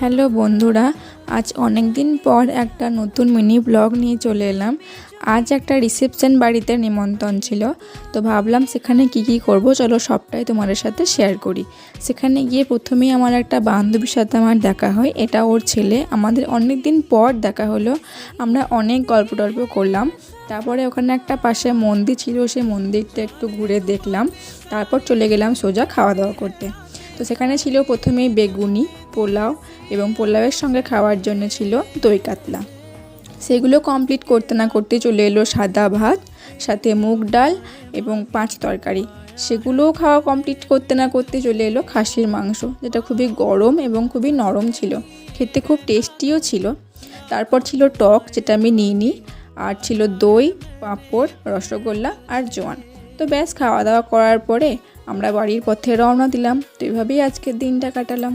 Hello বন্ধুরা, আজ অনেক দিন পর একটা নতুন মিনি ব্লগ নিয়ে চলে এলাম। আজ একটা রিসেপশন বাড়িতে নিমন্ত্রণ ছিল, তো ভাবলাম সেখানে কি করব চলো সবটাই তোমাদের সাথে শেয়ার করি। সেখানে গিয়ে প্রথমেই আমার একটা বান্ধবীর সাথে আমার দেখা হয়, এটা ওর ছেলে। আমাদের অনেক দিন পর দেখা হলো, আমরা অনেক গল্প টল্প করলাম। তারপরে ওখানে একটা পাশে মন্দির ছিল, সেই মন্দিরটা একটু ঘুরে দেখলাম। তারপর চলে গেলাম সোজা খাওয়া দাওয়া করতে। তো সেখানে ছিল প্রথমেই বেগুনি, পোলাও এবং পোলাওয়ের সঙ্গে খাওয়ার জন্য ছিল দই কাতলা। সেগুলো কমপ্লিট করতে না করতে চলে এলো সাদা ভাত, সাথে মুগ ডাল এবং 5 তরকারি। সেগুলোও খাওয়া কমপ্লিট করতে না করতে চলে এলো খাসির মাংস, যেটা খুবই গরম এবং খুবই নরম ছিল, খেতে খুব টেস্টিও ছিল। তারপর ছিল টক, যেটা আমি নিইনি, আর ছিল দই, পাঁপড়, রসগোল্লা আর জোয়ান। তো ব্যাস, খাওয়া দাওয়া করার পরে আমরা বাড়ির পথে রওনা দিলাম। তো এভাবেই আজকের দিনটা কাটালাম।